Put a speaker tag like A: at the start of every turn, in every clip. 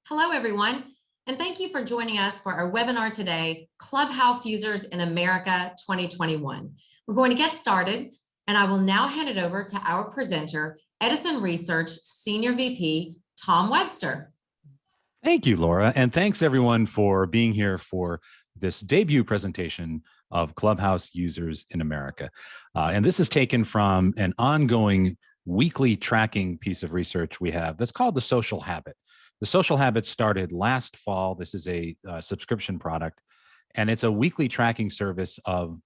A: Hello, everyone, and thank you for joining us for our webinar today, Clubhouse Users in America 2021. We're going to get started, and I will now hand it over to our presenter, Edison Research Senior VP, Tom Webster.
B: Thank you, Laura, and thanks everyone for being here for this debut presentation of Clubhouse Users in America. And this is taken from an ongoing weekly tracking piece of research we have that's called the Social Habit. The Social Habit started last fall. This is a subscription product, and it's a weekly tracking service of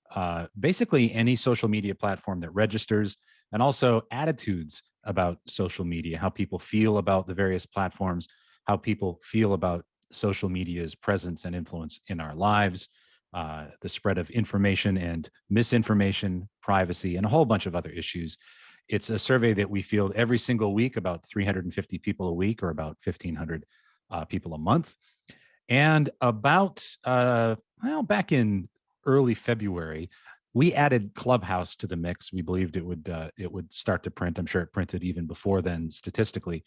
B: basically any social media platform that registers, and also attitudes about social media, how people feel about the various platforms, how people feel about social media's presence and influence in our lives, the spread of information and misinformation, privacy, and a whole bunch of other issues. It's a survey that we field every single week, about 350 people a week, or about 1,500 people a month. And about, back in early February, we added Clubhouse to the mix. We believed it would start to print. I'm sure it printed even before then statistically.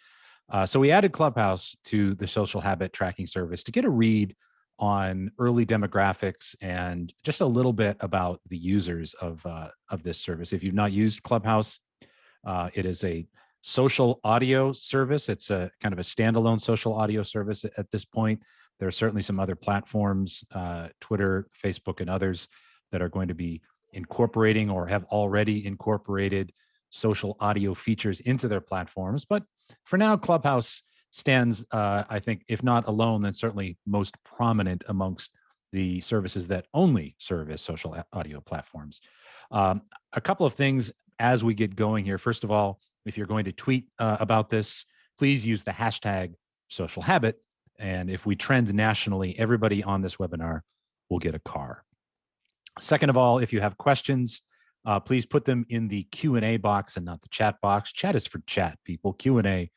B: So we added Clubhouse to the Social Habit tracking service to get a read on early demographics and just a little bit about the users of this service. If you've not used Clubhouse, it is a social audio service. It's a kind of a standalone social audio service at this point. There are certainly some other platforms, Twitter, Facebook, and others that are going to be incorporating or have already incorporated social audio features into their platforms. But for now, Clubhouse stands, I think, if not alone, then certainly most prominent amongst the services that only serve as social audio platforms. A couple of things as we get going here. First of all, if you're going to tweet about this, please use the hashtag social habit. And if we trend nationally, everybody on this webinar will get a car. Second of all, if you have questions, please put them in the Q&A box and not the chat box. Chat is for chat, people. Q&A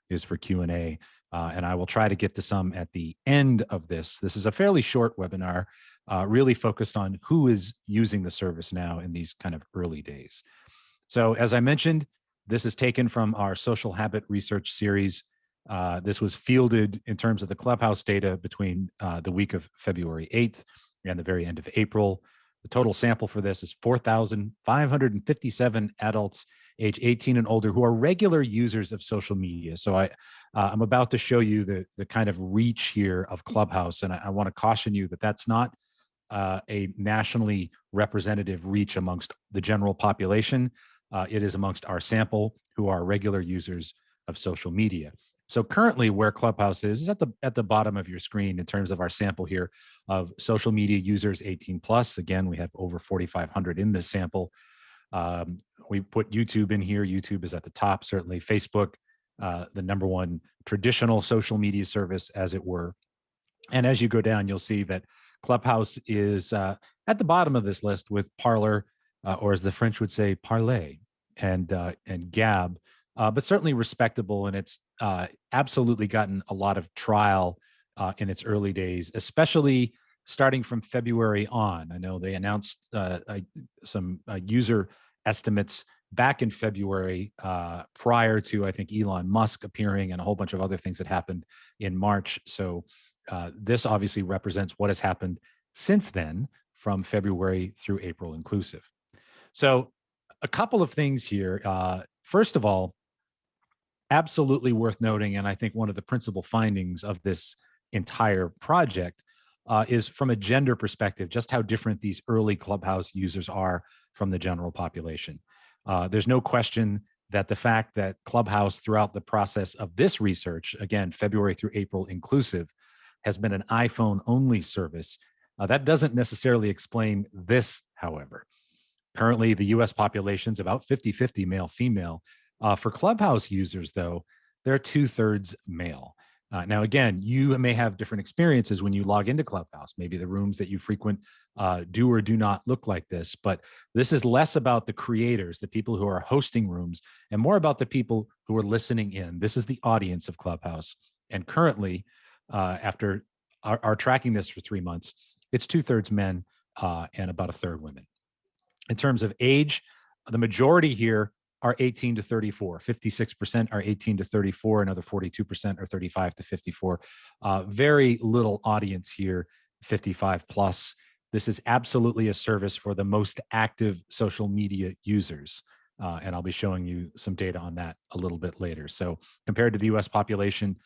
B: is for Q&A. And I will try to get to some at the end of this. This is a fairly short webinar, really focused on who is using the service now in these kind of early days. So as I mentioned, this is taken from our Social Habit Research Series. This was fielded in terms of the Clubhouse data between the week of February 8th and the very end of April. The total sample for this is 4,557 adults age 18 and older who are regular users of social media. So I'm about to show you the kind of reach here of Clubhouse, and I want to caution you that that's not a nationally representative reach amongst the general population. It is amongst our sample who are regular users of social media. So currently where Clubhouse is at the bottom of your screen in terms of our sample here of social media users 18 plus. Again, we have over 4,500 in this sample. We put YouTube in here. YouTube is at the top, certainly. Facebook, the number one traditional social media service, as it were. And as you go down, you'll see that Clubhouse is at the bottom of this list with Parler, or as the French would say, Parler, and Gab, but certainly respectable. And it's absolutely gotten a lot of trial in its early days, especially starting from February on. I know they announced some user estimates back in February prior to, I think, Elon Musk appearing and a whole bunch of other things that happened in March. So this obviously represents what has happened since then from February through April inclusive. So a couple of things here. First of all, absolutely worth noting, and I think one of the principal findings of this entire project is from a gender perspective, just how different these early Clubhouse users are from the general population. There's no question that the fact that Clubhouse throughout the process of this research, again, February through April inclusive, has been an iPhone-only service. That doesn't necessarily explain this, however. Currently, the US population is about 50-50 male-female. For Clubhouse users, though, they're 2/3 male. Now, again, you may have different experiences when you log into Clubhouse. Maybe the rooms that you frequent do or do not look like this, but this is less about the creators, the people who are hosting rooms, and more about the people who are listening in. This is the audience of Clubhouse. And currently, after our tracking this for 3 months, it's 2/3 men and about 1/3 women. In terms of age, the majority here are 18 to 34. 56% are 18 to 34. Another 42% are 35 to 54. Very little audience here, 55 plus. This is absolutely a service for the most active social media users. And I'll be showing you some data on that a little bit later. So compared to the US population,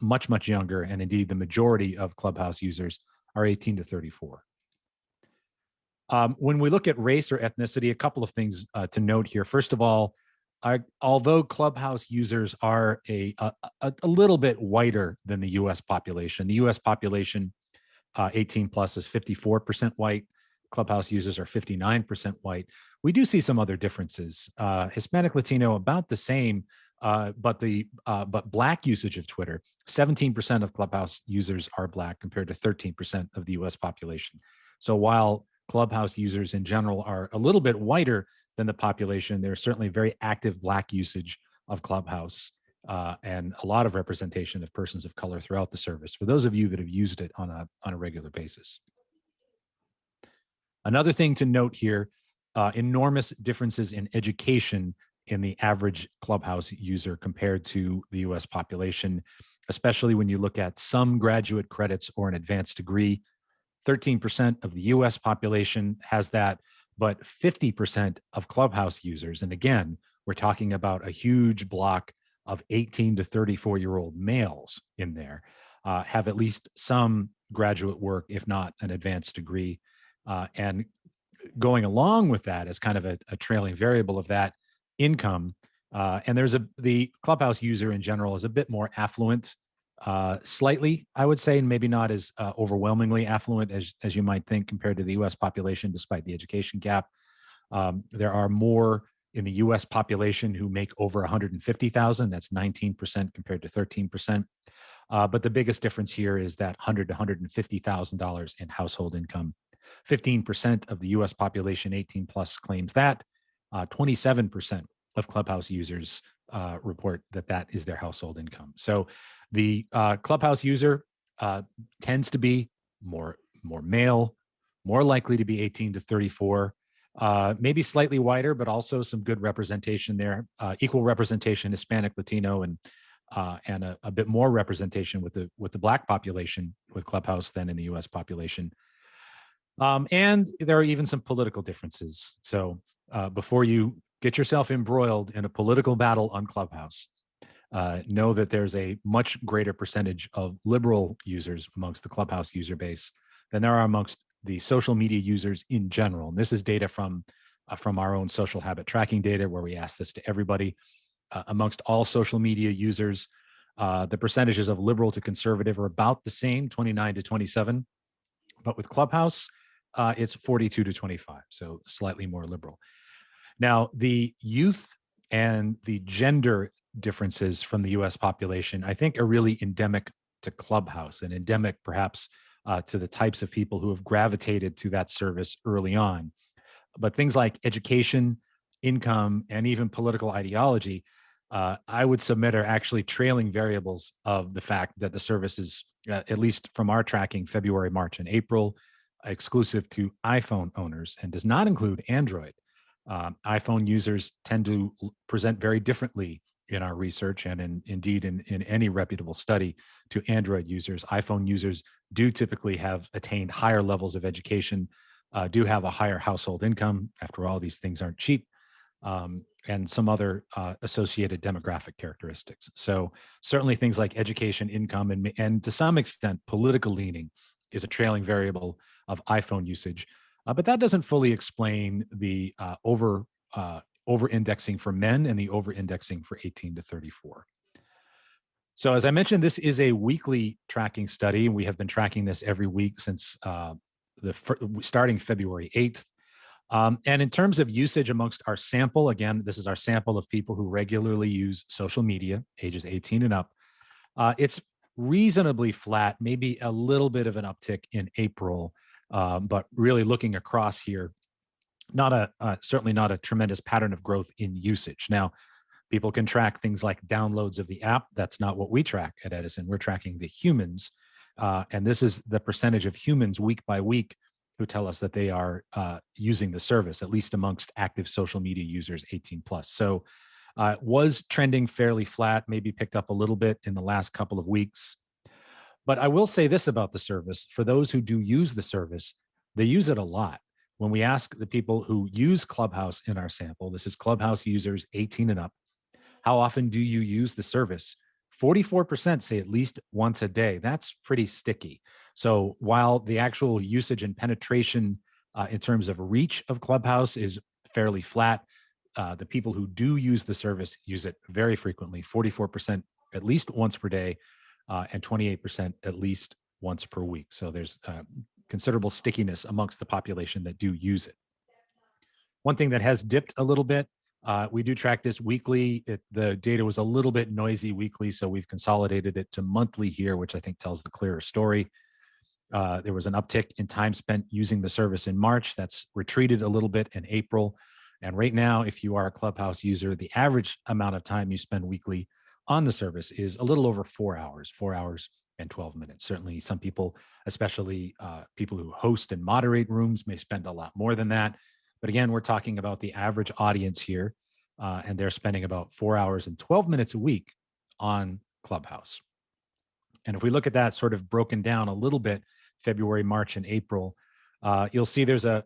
B: much, much younger. And indeed, the majority of Clubhouse users are 18 to 34. When we look at race or ethnicity, a couple of things to note here. First of all, although Clubhouse users are a little bit whiter than the US population, the US population 18 plus is 54% white. Clubhouse users are 59% white. We do see some other differences. Hispanic, Latino, about the same, but Black usage of Twitter, 17% of Clubhouse users are Black compared to 13% of the US population. So while Clubhouse users in general are a little bit whiter than the population, there's certainly very active Black usage of Clubhouse and a lot of representation of persons of color throughout the service, for those of you that have used it on a regular basis. Another thing to note here, enormous differences in education in the average Clubhouse user compared to the US population, especially when you look at some graduate credits or an advanced degree. 13% of the US population has that, but 50% of Clubhouse users, and again, we're talking about a huge block of 18 to 34-year-old males in there, have at least some graduate work, if not an advanced degree. And going along with that as kind of a trailing variable of that, income. And the Clubhouse user in general is a bit more affluent, slightly, I would say, and maybe not as overwhelmingly affluent as you might think compared to the US population, despite the education gap. There are more in the US population who make over 150,000. That's 19% compared to 13%. But the biggest difference here is that $100,000 to $150,000 in household income. 15% of the US population 18 plus claims that. 27% of Clubhouse users report that is their household income. So the Clubhouse user tends to be more male, more likely to be 18 to 34, maybe slightly whiter, but also some good representation there. Equal representation, Hispanic, Latino, and a bit more representation with the Black population with Clubhouse than in the US population. And there are even some political differences. So before you get yourself embroiled in a political battle on Clubhouse, know that there's a much greater percentage of liberal users amongst the Clubhouse user base than there are amongst the social media users in general. And this is data from our own social habit tracking data, where we ask this to everybody. Amongst all social media users, the percentages of liberal to conservative are about the same, 29 to 27. But with Clubhouse, it's 42 to 25, so slightly more liberal. Now, the youth and the gender differences from the US population, I think, are really endemic to Clubhouse and endemic perhaps to the types of people who have gravitated to that service early on. But things like education, income, and even political ideology, I would submit, are actually trailing variables of the fact that the service is, at least from our tracking, February, March, and April, exclusive to iPhone owners and does not include Android. iPhone users tend to present very differently in our research and indeed in any reputable study to Android users. iPhone users do typically have attained higher levels of education, do have a higher household income. After all, these things aren't cheap, and some other associated demographic characteristics. So certainly things like education, income, and to some extent political leaning is a trailing variable of iPhone usage. But that doesn't fully explain the over-indexing for men and the over-indexing for 18 to 34. So as I mentioned, this is a weekly tracking study. We have been tracking this every week since starting February 8th. And in terms of usage amongst our sample, again, this is our sample of people who regularly use social media, ages 18 and up. It's reasonably flat, maybe a little bit of an uptick in April, but really looking across here, certainly not a tremendous pattern of growth in usage. Now, people can track things like downloads of the app. That's not what we track at Edison. We're tracking the humans, and this is the percentage of humans week by week who tell us that they are using the service, at least amongst active social media users 18 plus. So was trending fairly flat, maybe picked up a little bit in the last couple of weeks. But I will say this about the service: for those who do use the service, they use it a lot. When we ask the people who use Clubhouse in our sample, this is Clubhouse users 18 and up, how often do you use the service? 44% say at least once a day. That's pretty sticky. So while the actual usage and penetration in terms of reach of Clubhouse is fairly flat, the people who do use the service use it very frequently, 44% at least once per day, and 28% at least once per week. So there's considerable stickiness amongst the population that do use it. One thing that has dipped a little bit, we do track this weekly. The data was a little bit noisy weekly, so we've consolidated it to monthly here, which I think tells the clearer story. There was an uptick in time spent using the service in March. That's retreated a little bit in April. And right now, if you are a Clubhouse user, the average amount of time you spend weekly on the service is a little over 4 hours and 12 minutes. Certainly some people, especially people who host and moderate rooms, may spend a lot more than that. But again, we're talking about the average audience here, and they're spending about 4 hours and 12 minutes a week on Clubhouse. And if we look at that sort of broken down a little bit, February, March, and April, you'll see there's a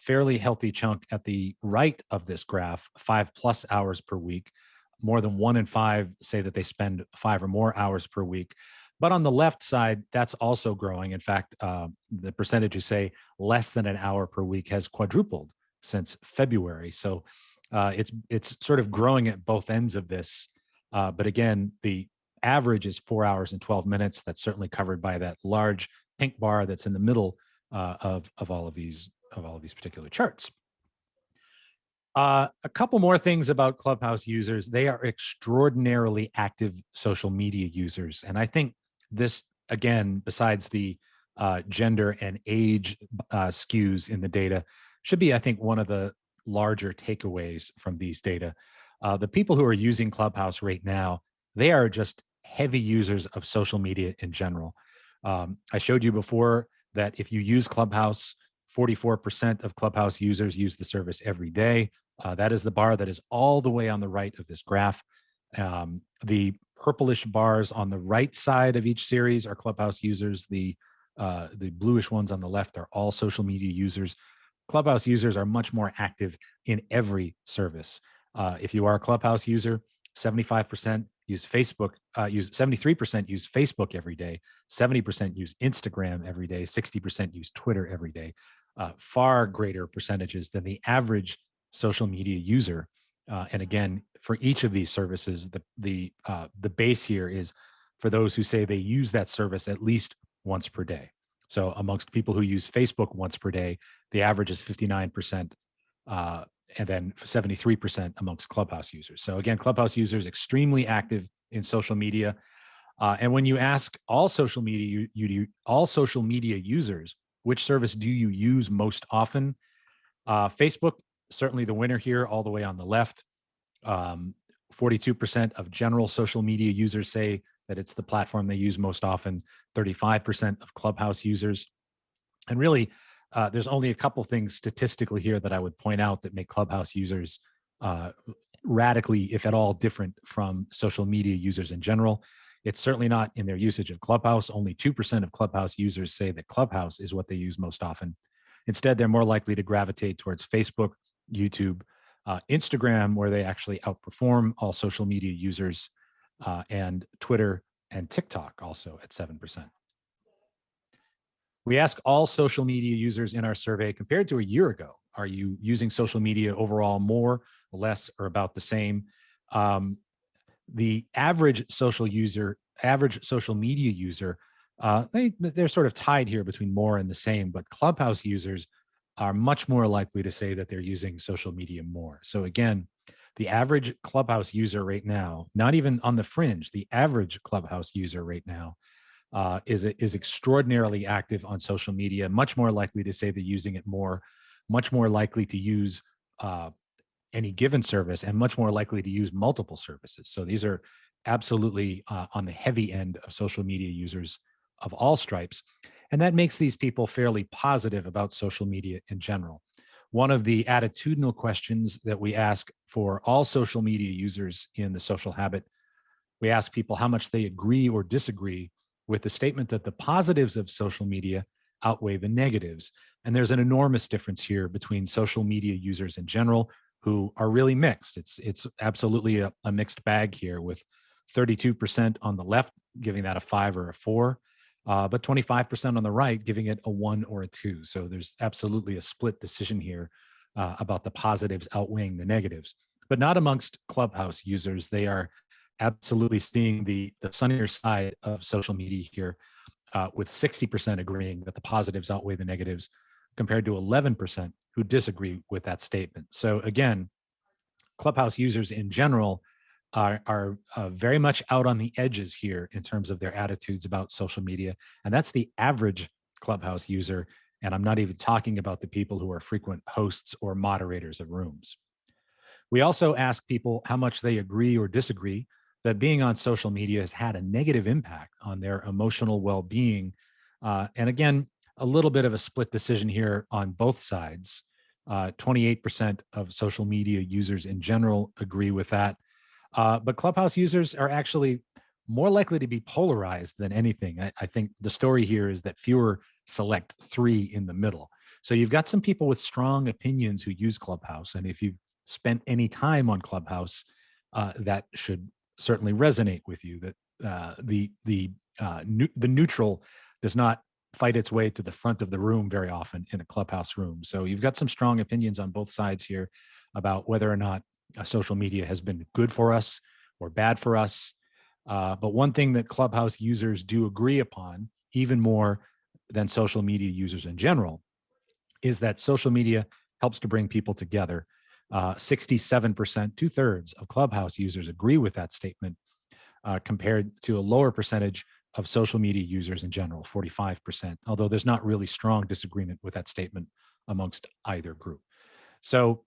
B: fairly healthy chunk at the right of this graph, 5+ hours per week. More than 1 in 5 say that they spend 5 or more hours per week. But on the left side, that's also growing. In fact, the percentage who say less than an hour per week has quadrupled since February. So it's sort of growing at both ends of this. But again, the average is 4 hours and 12 minutes. That's certainly covered by that large pink bar that's in the middle of all of these particular charts. A couple more things about Clubhouse users. They are extraordinarily active social media users. And I think this, again, besides the gender and age skews in the data, should be, I think, one of the larger takeaways from these data. The people who are using Clubhouse right now, they are just heavy users of social media in general. I showed you before that if you use Clubhouse, 44% of Clubhouse users use the service every day. That is the bar that is all the way on the right of this graph. The purplish bars on the right side of each series are Clubhouse users. The bluish ones on the left are all social media users. Clubhouse users are much more active in every service. If you are a Clubhouse user, 75% use Facebook, 73% use Facebook every day, 70% use Instagram every day, 60% use Twitter every day. Far greater percentages than the average social media user. And again, for each of these services, the base here is for those who say they use that service at least once per day. So amongst people who use Facebook once per day, the average is 59%, and then 73% amongst Clubhouse users. So again, Clubhouse users extremely active in social media. And when you ask all social media users, which service do you use most often? Facebook, certainly the winner here, all the way on the left. 42% of general social media users say that it's the platform they use most often. 35% of Clubhouse users. And really, there's only a couple things statistically here that I would point out that make Clubhouse users radically, if at all, different from social media users in general. It's certainly not in their usage of Clubhouse. Only 2% of Clubhouse users say that Clubhouse is what they use most often. Instead, they're more likely to gravitate towards Facebook, YouTube, Instagram, where they actually outperform all social media users, and Twitter and TikTok also at 7%. We ask all social media users in our survey, compared to a year ago, are you using social media overall more, less, or about the same? The average social media user, they're sort of tied here between more and the same, but Clubhouse users are much more likely to say that they're using social media more. So again, the average Clubhouse user right now, not even on the fringe, the average Clubhouse user right now is extraordinarily active on social media, much more likely to say they're using it more, much more likely to use any given service, and much more likely to use multiple services. So these are absolutely on the heavy end of social media users of all stripes. And that makes these people fairly positive about social media in general. One of the attitudinal questions that we ask for all social media users in the social habit, we ask people how much they agree or disagree with the statement that the positives of social media outweigh the negatives. And there's an enormous difference here between social media users in general, who are really mixed. It's absolutely a mixed bag here, with 32% on the left giving that a 5 or a 4, but 25% on the right giving it a 1 or a 2. So there's absolutely a split decision here about the positives outweighing the negatives, but not amongst Clubhouse users. They are absolutely seeing the sunnier side of social media here, with 60% agreeing that the positives outweigh the negatives, compared to 11% who disagree with that statement. So again, Clubhouse users in general are very much out on the edges here in terms of their attitudes about social media. And that's the average Clubhouse user. And I'm not even talking about the people who are frequent hosts or moderators of rooms. We also ask people how much they agree or disagree that being on social media has had a negative impact on their emotional well-being. And again, a little bit of a split decision here on both sides. 28% of social media users in general agree with that. But Clubhouse users are actually more likely to be polarized than anything. I think the story here is that fewer select 3 in the middle. So you've got some people with strong opinions who use Clubhouse. And if you've spent any time on Clubhouse, that should certainly resonate with you, that the neutral does not fight its way to the front of the room very often in a Clubhouse room. So you've got some strong opinions on both sides here about whether or not social media has been good for us or bad for us. But one thing that Clubhouse users do agree upon, even more than social media users in general, is that social media helps to bring people together. 67%, 2/3 of Clubhouse users agree with that statement, compared to a lower percentage of social media users in general, 45%, although there's not really strong disagreement with that statement amongst either group. So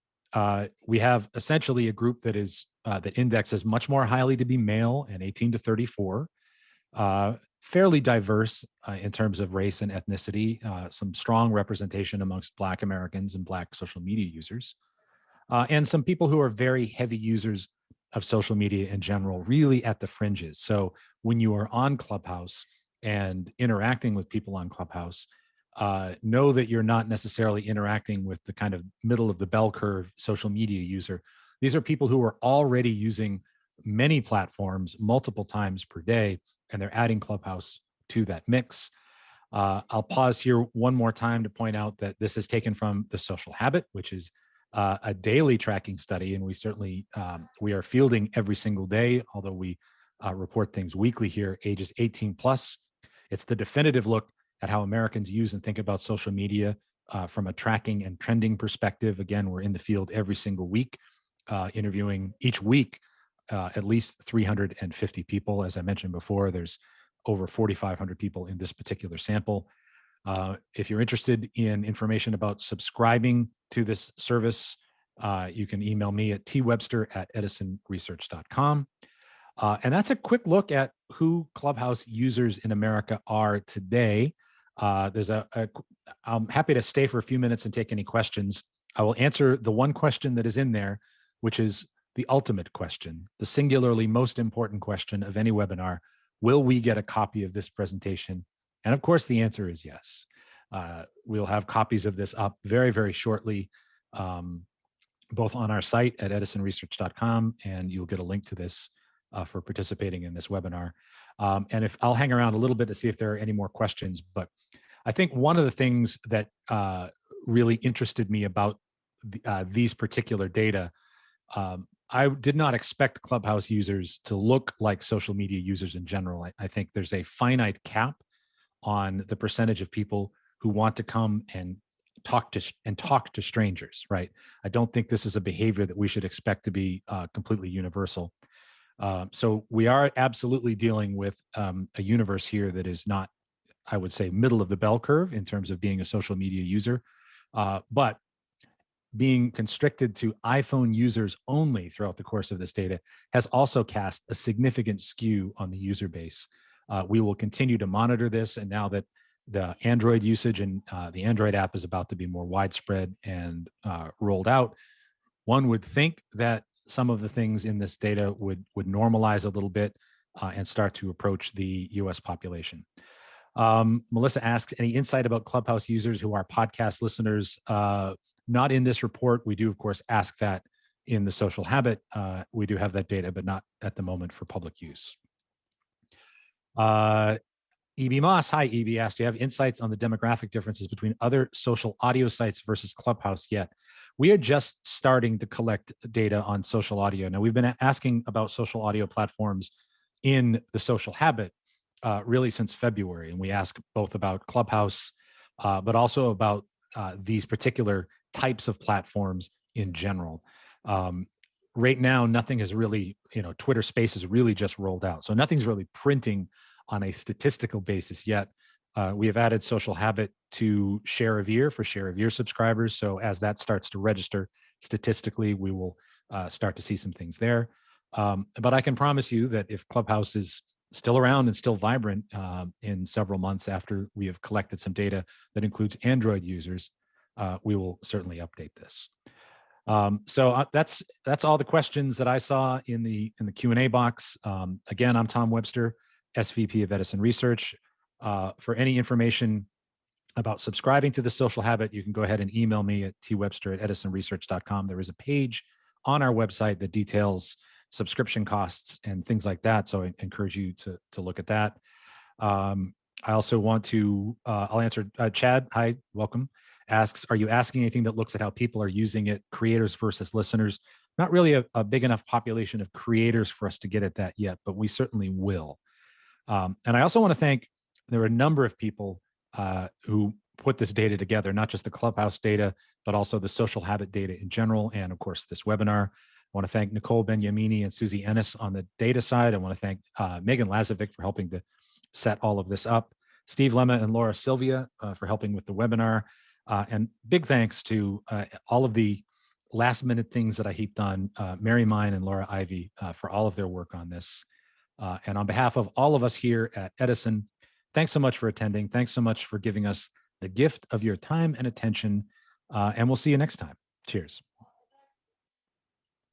B: we have essentially a group that is that indexes much more highly to be male and 18 to 34, fairly diverse in terms of race and ethnicity, some strong representation amongst Black Americans and Black social media users, and some people who are very heavy users of social media in general, really at the fringes. So when you are on Clubhouse and interacting with people on Clubhouse, know that you're not necessarily interacting with the kind of middle of the bell curve social media user. These are people who are already using many platforms multiple times per day, and they're adding Clubhouse to that mix. I'll pause here one more time to point out that this is taken from The Social Habit, which is a daily tracking study, and we certainly we are fielding every single day, although we report things weekly here, ages 18 plus. It's the definitive look at how Americans use and think about social media from a tracking and trending perspective. Again, we're in the field every single week, interviewing each week at least 350 people. As I mentioned before, there's over 4,500 people in this particular sample. If you're interested in information about subscribing to this service, you can email me at twebster@edisonresearch.com. And that's a quick look at who Clubhouse users in America are today. I'm happy to stay for a few minutes and take any questions. I will answer the one question that is in there, which is the ultimate question, the singularly most important question of any webinar. Will we get a copy of this presentation? And of course, the answer is yes. We'll have copies of this up very, very shortly, both on our site at edisonresearch.com, and you'll get a link to this for participating in this webinar. And if I'll hang around a little bit to see if there are any more questions, but I think one of the things that really interested me about these particular data, I did not expect Clubhouse users to look like social media users in general. I think there's a finite cap on the percentage of people who want to come and talk to strangers, right? I don't think this is a behavior that we should expect to be completely universal. So we are absolutely dealing with a universe here that is not, I would say, middle of the bell curve in terms of being a social media user, but being constricted to iPhone users only throughout the course of this data has also cast a significant skew on the user base. We will continue to monitor this. And now that the Android usage and the Android app is about to be more widespread and rolled out, one would think that some of the things in this data would normalize a little bit and start to approach the US population. Melissa asks, any insight about Clubhouse users who are podcast listeners? Not in this report. We do, of course, ask that in the social habit. We do have that data, but not at the moment for public use. E.B. Moss, hi, E.B. asked, do you have insights on the demographic differences between other social audio sites versus Clubhouse yet? We are just starting to collect data on social audio. Now, we've been asking about social audio platforms in the social habit really since February. And we ask both about Clubhouse, but also about these particular types of platforms in general. Right now, nothing has really, Twitter Spaces really just rolled out. So nothing's really printing on a statistical basis yet. We have added social habit to Share of Ear for Share of Ear subscribers. So as that starts to register statistically, we will start to see some things there. But I can promise you that if Clubhouse is still around and still vibrant in several months after we have collected some data that includes Android users, we will certainly update this. So that's all the questions that I saw in the Q&A box. Again, I'm Tom Webster, SVP of Edison Research. For any information about subscribing to the social habit, you can go ahead and email me at twebster@edisonresearch.com. There is a page on our website that details subscription costs and things like that. So I encourage you to look at that. I also want to, I'll answer, Chad, hi, welcome, asks, are you asking anything that looks at how people are using it, creators versus listeners? Not really a big enough population of creators for us to get at that yet, but we certainly will. And I also want to thank, there are a number of people who put this data together, not just the Clubhouse data, but also the social habit data in general, and of course, this webinar. I want to thank Nicole Benyamini and Susie Ennis on the data side. I want to thank Megan Lazovic for helping to set all of this up, Steve Lemma and Laura Sylvia for helping with the webinar, and big thanks to all of the last minute things that I heaped on Mary Mine and Laura Ivy for all of their work on this. And on behalf of all of us here at Edison, thanks so much for attending. Thanks so much for giving us the gift of your time and attention. And we'll see you next time. Cheers.